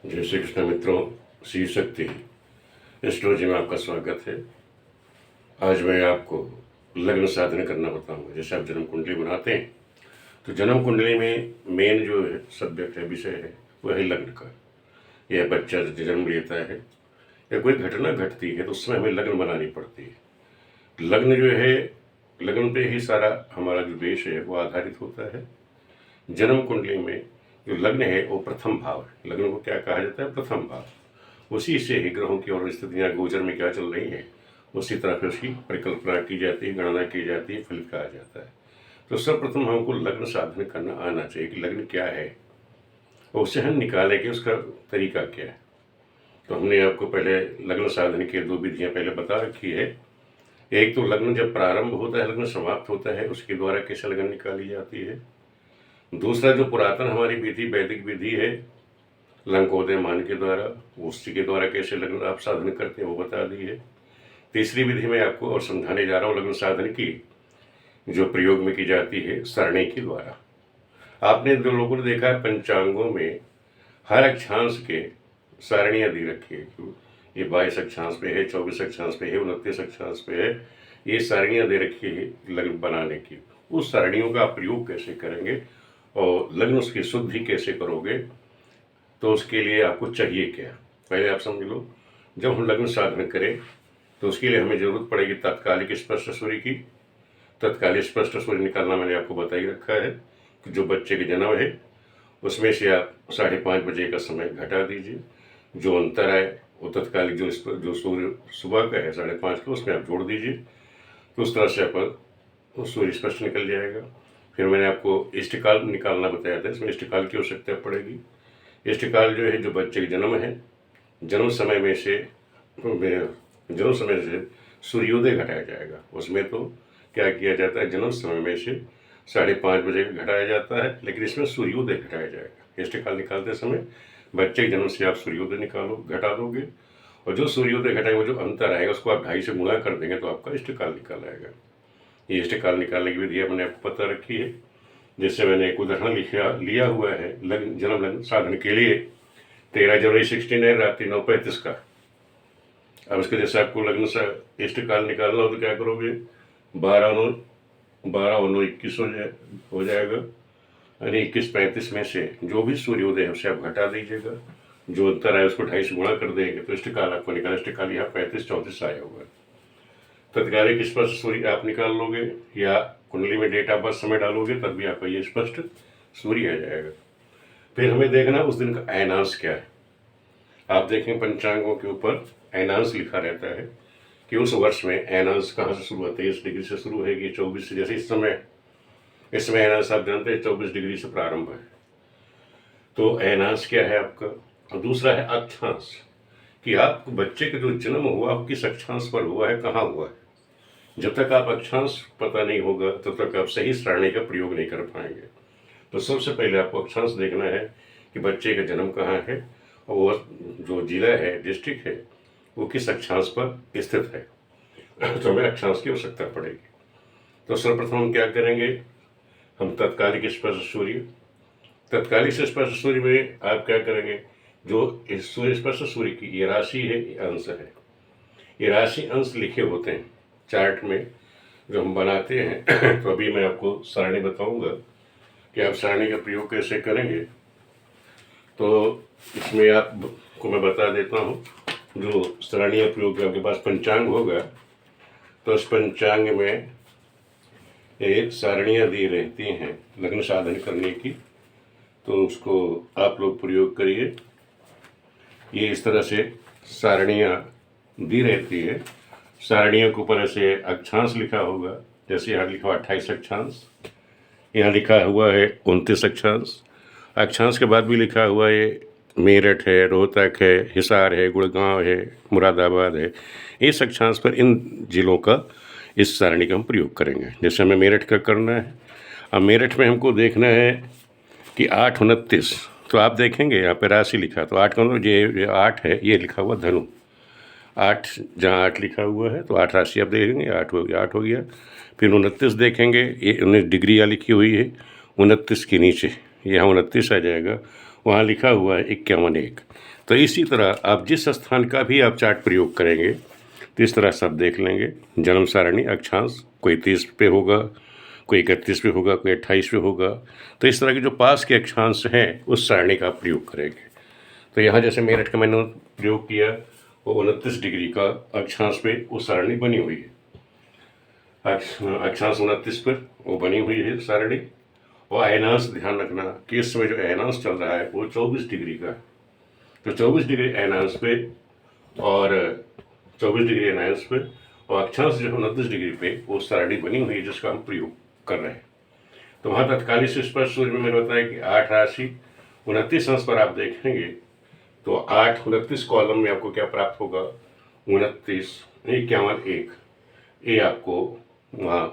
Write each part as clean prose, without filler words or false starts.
जय श्री कृष्ण मित्रों, शिव शक्ति एस्ट्रोलॉजी में आपका स्वागत है। आज मैं आपको लग्न साधन करना बताऊंगा। जैसे आप जन्म कुंडली बनाते हैं तो जन्म कुंडली में मेन जो है सब्जेक्ट है, विषय है, वह है लग्न का। यह बच्चा जन्म लेता है या कोई घटना घटती है तो उसमें हमें लग्न बनानी पड़ती है। लग्न जो है, लग्न पे ही सारा हमारा जो देश है वो आधारित होता है। जन्म कुंडली में जो लग्न है वो प्रथम भाव है। लग्न को क्या कहा जाता है? प्रथम भाव। उसी से ही ग्रहों की और स्थितियाँ गोचर में क्या चल रही हैं उसी तरह से उसकी परिकल्पना की जाती है, गणना की जाती है, फलित कहा जाता है। तो सर्वप्रथम हमको लग्न साधन करना आना चाहिए कि लग्न क्या है और उससे हम निकाले कि उसका तरीका क्या है। तो हमने आपको पहले लग्न साधन की दो विधियाँ पहले बता रखी है। एक तो लग्न जब प्रारंभ होता है, लग्न समाप्त होता है, उसके द्वारा कैसे लगन निकाली जाती है। दूसरा जो पुरातन हमारी विधि वैदिक विधि है लंकोदय मान के द्वारा, उसी के द्वारा कैसे लग्न आप साधन करते हैं वो बता दी है। तीसरी विधि में आपको और समझाने जा रहा हूँ लग्न साधन की, जो प्रयोग में की जाती है सरणी के द्वारा। आपने जो लोगों ने देखा है पंचांगों में हर अक्षांश के सारणियाँ दी रखी है। ये 22 अक्षांश पे है, 24 अक्षांश पे है, 29 अक्षांश पे है। ये सारणियाँ दे रखी है लग्न बनाने की। उस सारणियों का आप प्रयोग कैसे करेंगे और लग्न उसकी शुद्धि कैसे करोगे, तो उसके लिए आपको चाहिए क्या, पहले आप समझ लो। जब हम लग्न साधन करें तो उसके लिए हमें जरूरत पड़ेगी तात्कालिक स्पष्ट सूर्य की। तत्कालिक स्पष्ट सूर्य निकालना मैंने आपको बता ही रखा है कि जो बच्चे के जन्म है उसमें से आप 5:30 बजे का समय घटा दीजिए। जो अंतर है वो तत्कालिक जो सूर्य सुबह का है 5:30 का, उसमें आप जोड़ दीजिए। तो उस तरह से आप सूर्य स्पष्ट निकल जाएगा। फिर मैंने आपको इष्टकाल निकालना बताया था, इसमें इष्टकाल की आवश्यकता पड़ेगी। इष्टकाल जो है जो बच्चे के जन्म है, जन्म समय से सूर्योदय घटाया जाएगा। उसमें तो क्या किया जाता है, जन्म समय में से 5:30 बजे घटाया जाता है, लेकिन इसमें सूर्योदय घटाया जाएगा। इष्टकाल निकालते समय बच्चे के जन्म से आप सूर्योदय घटा दोगे और जो सूर्योदय घटाएंगे वो जो अंतर आएगा उसको आप 2.5 से गुणा कर देंगे तो आपका इष्टकाल निकाल आएगा। ये इष्टकाल निकालने की विधि मैंने आपको पता रखी है। जिससे मैंने एक उदाहरण लिया हुआ है जन्म लग्न साधन के लिए। 13 जनवरी 16 रात्रि 9:35 का। अब इसके जैसे आपको लग्न से इष्टकाल निकालना हो तो क्या करोगे, 12/9 हो जाएगा, यानी 21:35 में से जो भी सूर्योदय है उसे आप घटा दीजिएगा। जो अंतर आए उसको 2.5 से गुणा कर देंगे तो इष्टकाल आपको निकाल, इष्टकाल यहाँ 35-34 आया होगा। तत्कालिक स्पष्ट सूर्य आप निकाल लोगे या कुंडली में डेट ऑफ बर्थ समय डालोगे तब भी आपका ये स्पष्ट सूर्य आ जाएगा। फिर हमें देखना उस दिन का अयनांश क्या है। आप देखें पंचांगों के ऊपर अयनांश लिखा रहता है कि उस वर्ष में अयनांश कहाँ से शुरू होता है। 23 डिग्री से शुरू होगी, 24 से, जैसे इस समय अयनांश आप जानते हैं 24 डिग्री से प्रारंभ है। तो अयनांश क्या है आपका। और दूसरा है अक्षांश, कि आप बच्चे का जो जन्म हुआ वो किस अक्षांश पर हुआ है, कहाँ हुआ है। जब तक आप अक्षांश पता नहीं होगा तब तक आप सही सारणी का प्रयोग नहीं कर पाएंगे। तो सबसे पहले आपको अक्षांश देखना है कि बच्चे का जन्म कहाँ है और वो जो जिला है, डिस्ट्रिक्ट है, वो किस अक्षांश पर स्थित है। तो हमें अक्षांश की आवश्यकता पड़ेगी। तो सर्वप्रथम हम क्या करेंगे, हम तत्कालिक स्पर्श सूर्य, तत्कालिक स्पर्श सूर्य में आप क्या करेंगे, जो सूर्य स्पर्श सूर्य की ये राशि है, ये अंश है, ये राशि अंश लिखे होते हैं चार्ट में जो हम बनाते हैं। तो अभी मैं आपको सारणी बताऊंगा कि आप सारणी का प्रयोग कैसे करेंगे। तो इसमें आपको मैं बता देता हूँ, जो सारणी का प्रयोग आपके पास पंचांग होगा तो उस पंचांग में एक सारणियाँ दी रहती हैं लग्न साधन करने की, तो उसको आप लोग प्रयोग करिए। ये इस तरह से सारणियाँ दी रहती है। सारणियों के ऊपर ऐसे अक्षांश लिखा होगा, जैसे यहाँ लिखा हुआ 28 अक्षांश, यहाँ लिखा हुआ है 29 अक्षांश। अक्षांश के बाद भी लिखा हुआ है मेरठ है, रोहतक है, हिसार है, गुड़गांव है, मुरादाबाद है। इस अक्षांश पर इन जिलों का इस सारणी का हम प्रयोग करेंगे। जैसे हमें मेरठ का करना है, अब मेरठ में हमको देखना है कि 8-29, तो आप देखेंगे यहाँ पे राशि लिखा, तो 8 का मतलब ये 8 है, ये लिखा हुआ धनु। 8 जहाँ 8 लिखा हुआ है तो 8 राशि आप देखेंगे, 8 हो गया। फिर 29 देखेंगे, ये 19 डिग्री यहाँ लिखी हुई है, 29 के नीचे यहाँ 29 आ जाएगा, वहाँ लिखा हुआ है 51 तो इसी तरह आप जिस स्थान का भी आप चार्ट प्रयोग करेंगे तो इस तरह से आप देख लेंगे जन्म सारणी अक्षांश कोई 30 पे होगा, कोई 31 पे होगा, कोई 28 पे होगा। तो इस तरह के जो पास के अक्षांश हैं उस सारणी का आप प्रयोग करेंगे। तो यहाँ जैसे मेरठ का मैंने प्रयोग किया वो 29 डिग्री का अक्षांश पे वो सारणी बनी हुई है। अक्षांश 29 पर वो बनी हुई है सारणी। और अयनांश ध्यान रखना कि इस समय जो अयनांश चल रहा है वो 24 डिग्री का। तो 24 डिग्री अयनांश पे और 24 डिग्री अयनांश पे और अक्षांश जो 29 डिग्री पे वो सारणी बनी हुई है जिसका हम प्रयोग कर रहे हैं। तो वहाँ तत्कालीन से स्पष्ट सूर्य में मैंने बताया कि 8 राशि 29 अंश पर आप देखेंगे तो 8 29 कॉलम में आपको क्या प्राप्त होगा 29 51 1 ये आपको वहाँ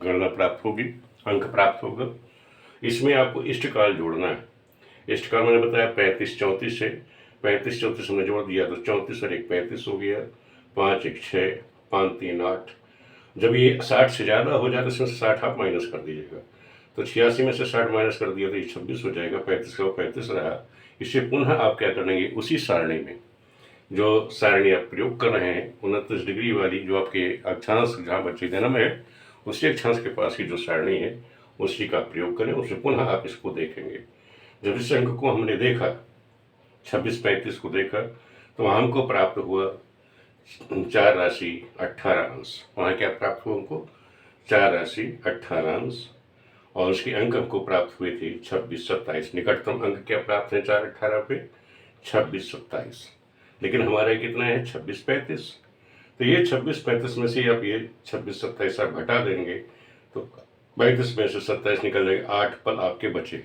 गणना प्राप्त होगी, अंक प्राप्त होगा। इसमें आपको इष्टकाल जोड़ना है। इष्टकाल मैंने बताया 35 34 है, 35 34 हमने जोड़ दिया तो 34 और 1 35 हो गया, 5 1 6 5 3 8। जब ये 60 से ज़्यादा हो जाए तो इसमें से 60 आप माइनस कर दीजिएगा। तो 86 में से 60 माइनस कर दिया तो ये 26 हो जाएगा, 35 का 35 रहा। इससे पुनः आप क्या करेंगे उसी सारणी में जो सारणी आप प्रयोग कर रहे हैं 29 डिग्री वाली जो आपके अक्षांश जहाँ बच्चे जन्म है उसी अक्षांश के पास की जो सारणी है उसी का प्रयोग करें। उससे पुनः आप इसको देखेंगे। जब इस अंक को हमने देखा 26 35 को देखा तो वहाँ हमको प्राप्त हुआ 4 राशि 18 अंश। वहाँ क्या प्राप्त हुआ हमको 4 राशि 18 अंश और उसके अंक हमको प्राप्त हुए थे 26 27। निकटतम अंक क्या प्राप्त है 4 18 पे 26 27। लेकिन हमारा कितना है 26 35। तो ये 26 35 में से आप ये 26 27 आप घटा देंगे तो 35 में से 27 निकल जाएगा। 8 पल आपके बचे,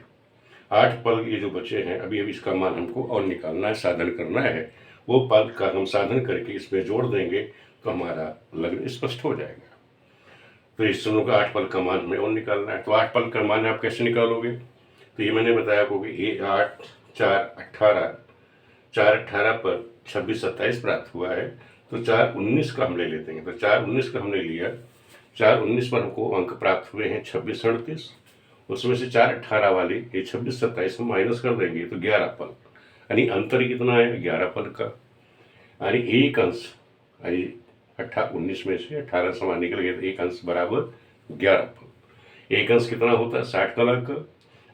8 पल ये जो बचे हैं अभी इसका मान हमको और निकालना है, साधन करना है। वो पल का हम साधन करके इसमें जोड़ देंगे तो हमारा लग्न स्पष्ट हो जाएगा। तो इस दोनों का 8 पल का मान हमें और निकालना है। तो 8 पल का मान आप कैसे निकालोगे तो ये मैंने बताया आपको कि ये 8 4 18 4 18 पर 26 27 प्राप्त हुआ है तो 4 19 का हम ले लेते हैं। तो 4 19 का हमने लिया, 4 19 पर हमको अंक प्राप्त हुए हैं 26 38। उसमें से 4 18 वाले ये 26 27 हम माइनस कर देंगे तो 11 पल, यानी अंतर कितना है 11 पल का। यानी एक अंश 19 में से 18 समान निकल गया तो एक अंश बराबर 11 पल। एक अंश कितना होता है 60 कला का,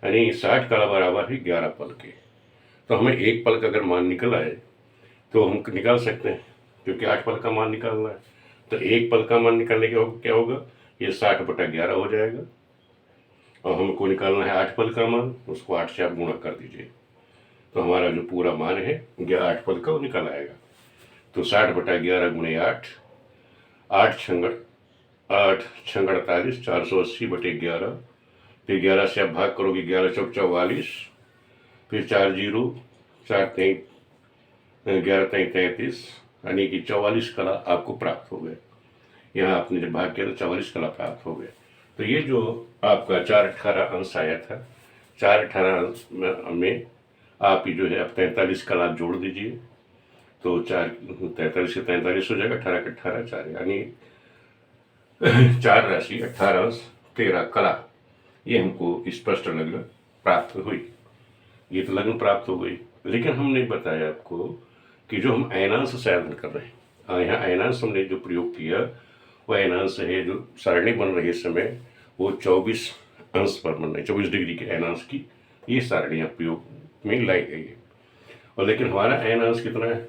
यानी 60 कला बराबर है 11 पल के। तो हमें एक पल का अगर मान निकल आए तो हम निकाल सकते हैं क्योंकि 8 पल का मान निकालना है। तो एक पल का मान निकालने के क्या होगा ये 60/11 हो जाएगा और हमको निकालना है 8 पल का मान, उसको 8 से आप गुणा कर दीजिए तो हमारा जो पूरा मान है 8 पल का वो निकल आएगा। तो 60/11 गुणे 8, 8 छंगड़ 48 480/11। फिर 11 से आप भाग करोगे 11 चौक 44, फिर 4 जीरो 4 3 11 3 33, यानी कि 44 कला आपको प्राप्त हो गए। यहाँ आपने जब भाग किया तो 44 कला प्राप्त हो गए। तो ये जो आपका 4 18 अंश आया था 4 18 अंश में आप जो है आप 43 कला आप जोड़ दीजिए तो 43 से 43 हो जाएगा, 18 का 18 4, यानी 4 राशि 18 अंश 13 कला। ये हमको स्पष्ट लग्न प्राप्त हुई। ये तो लग्न प्राप्त हो गई, लेकिन हमने बताया आपको कि जो हम अयनांश साधन कर रहे हैं यहाँ अयनांश हमने जो प्रयोग किया वो अयनांश है जो सारणी बन रही है इस समय वो 24 अंश पर बन रही है, 24 डिग्री के अयनांश की ये सारणियाँ प्रयोग में लाई गई है। और लेकिन हमारा अयनांश कितना है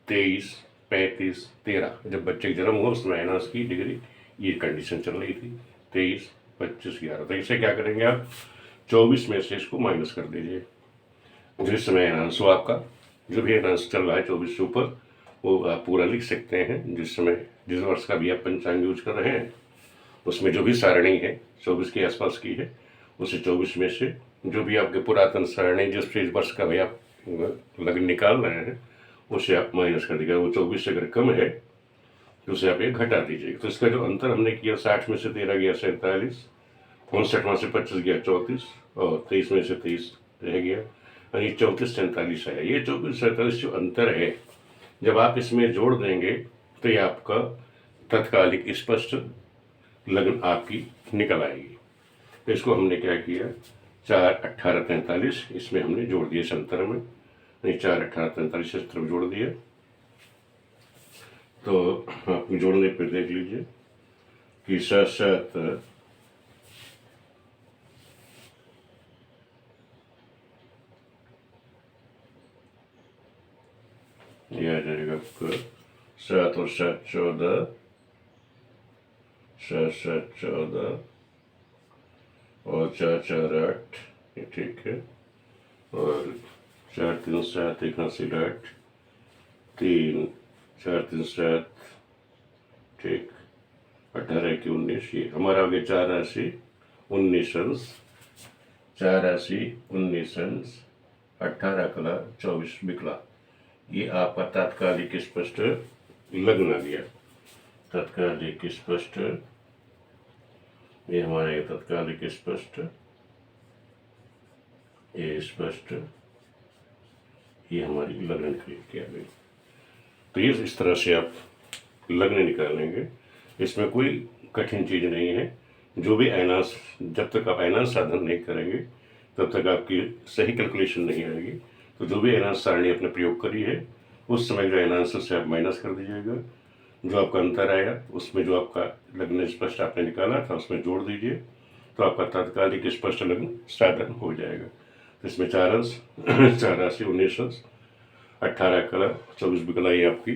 23 35 13। जब बच्चे का जन्म हुआ उसमें अयनांश की डिग्री ये कंडीशन चल रही थी 23 25 11। तो इसे क्या करेंगे आप 24 में से इसको माइनस कर दीजिए। जिस समय अयनांश हो आपका जो भी अयनांश चल रहा है 24 से ऊपर वो आप पूरा लिख सकते हैं। जिस समय जिस वर्ष का भी आप पंचांग यूज कर रहे हैं उसमें जो भी सारणी है 24 के आसपास की है उसे 24 में से जो भी आपके पुरातन सारणी जिस वर्ष का भी आप लग्न निकाल रहे हैं उसे आप माइनस कर दीजिएगा। वो 24 से अगर कम है तो उसे आप एक घटा दीजिएगा। तो इसका जो अंतर हमने किया 60 में से 13 गया 47, 59 में से 25 गया 34 और 23 में से 23 रह गया, यानी 34 47 आया। ये 24 47 जो अंतर है जब आप इसमें जोड़ देंगे तो ये आपका तत्कालिक स्पष्ट लग्न आपकी निकल आएगी। तो इसको हमने क्या किया 4 18 43 इसमें हमने जोड़ दिए संतर में, नहीं 4 18 43 इस तरफ जोड़ दिया। तो आप जोड़ने पे देख लीजिए कि 7 7 ये आ जाएगा आपका 7 और 7 14, 7 7 14 और 4 4 8, ये ठीक है। और 4 3 7 1 हासिल 8, 3 4 3 7, ठीक, 18 की 19, ये हमारा हो गया 4 राशि 19 अंश, 4 राशि 19 अंश, 18 कला 24 बिकला। ये आपका तात्कालिक स्पष्ट लग्न आ गया। तात्कालिक स्पष्ट, ये हमारे तात्कालिक स्पष्ट, ये स्पष्ट, ये हमारी लग्न निकल आ गई। तो ये इस तरह से आप लग्न निकालेंगे, इसमें कोई कठिन चीज़ नहीं है। जो भी अयनांश, जब तक आप अयनांश साधन नहीं करेंगे तब तक आपकी सही कैलकुलेशन नहीं आएगी। तो जो भी अयनांश सारणी आपने प्रयोग करी है उस समय जो अयनांश से आप माइनस कर दीजिएगा, जो आपका अंतर आया उसमें जो आपका लग्न स्पष्ट आपने निकाला था उसमें जोड़ दीजिए, तो आपका तात्कालिक स्पष्ट लग्न साधन हो जाएगा। तो इसमें 4 अंश 4 राशि 19 अंश, 18 कला 24 बिकला, ये आपकी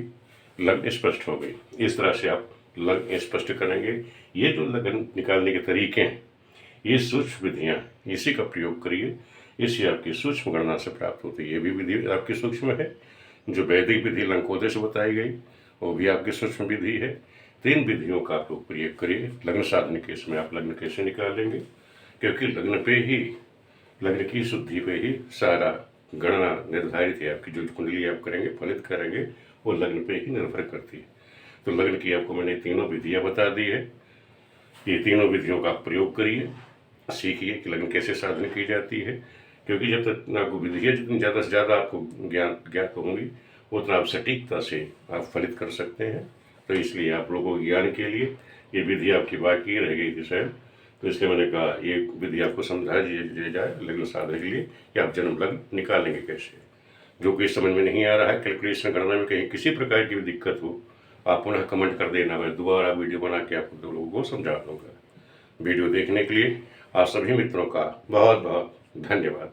लग्न स्पष्ट हो गई। इस तरह से आप लग्न स्पष्ट करेंगे। ये जो लग्न निकालने के तरीके हैं, ये सूक्ष्म विधियाँ, इसी का प्रयोग करिए, इसी आपकी सूक्ष्म गणना से प्राप्त होती है। ये भी विधि आपकी सूक्ष्म है, जो वैदिक विधि लंकोदय से बताई गई वो भी आपकी सूक्ष्म विधि है। 3 विधियों का आप लोग प्रयोग करिए लग्न साधन के। इसमें आप लग्न कैसे निकालेंगे, क्योंकि लग्न पे ही, लग्न की शुद्धि पे ही सारा गणना निर्धारित है। आपकी जो कुंडली आप करेंगे, फलित करेंगे, वो लग्न पे ही निर्भर करती है। तो लग्न की आपको मैंने तीनों विधियाँ बता दी है। ये तीनों विधियों का आप प्रयोग करिए, सीखिए कि लग्न कैसे साधन की जाती है, क्योंकि जब तक आपको विधियाँ जितनी ज़्यादा से ज़्यादा आपको ज्ञात होंगी उतना आप सटीकता से आप फलित कर सकते हैं। तो इसलिए आप लोगों को ज्ञान के लिए ये विधि आपकी बाकी रह गई थी शायद, तो इसलिए मैंने कहा ये विधि आपको समझा दिया जाए लग्न साधन के लिए कि आप जन्म लग्न निकालेंगे कैसे। जो कोई समझ में नहीं आ रहा है कैलकुलेशन करने में, कहीं किसी प्रकार की भी दिक्कत हो, आप पुनः कमेंट कर देना, मैं दोबारा वीडियो बना के आप लोगों को समझा दूँगा। वीडियो देखने के लिए आप सभी मित्रों का बहुत बहुत धन्यवाद।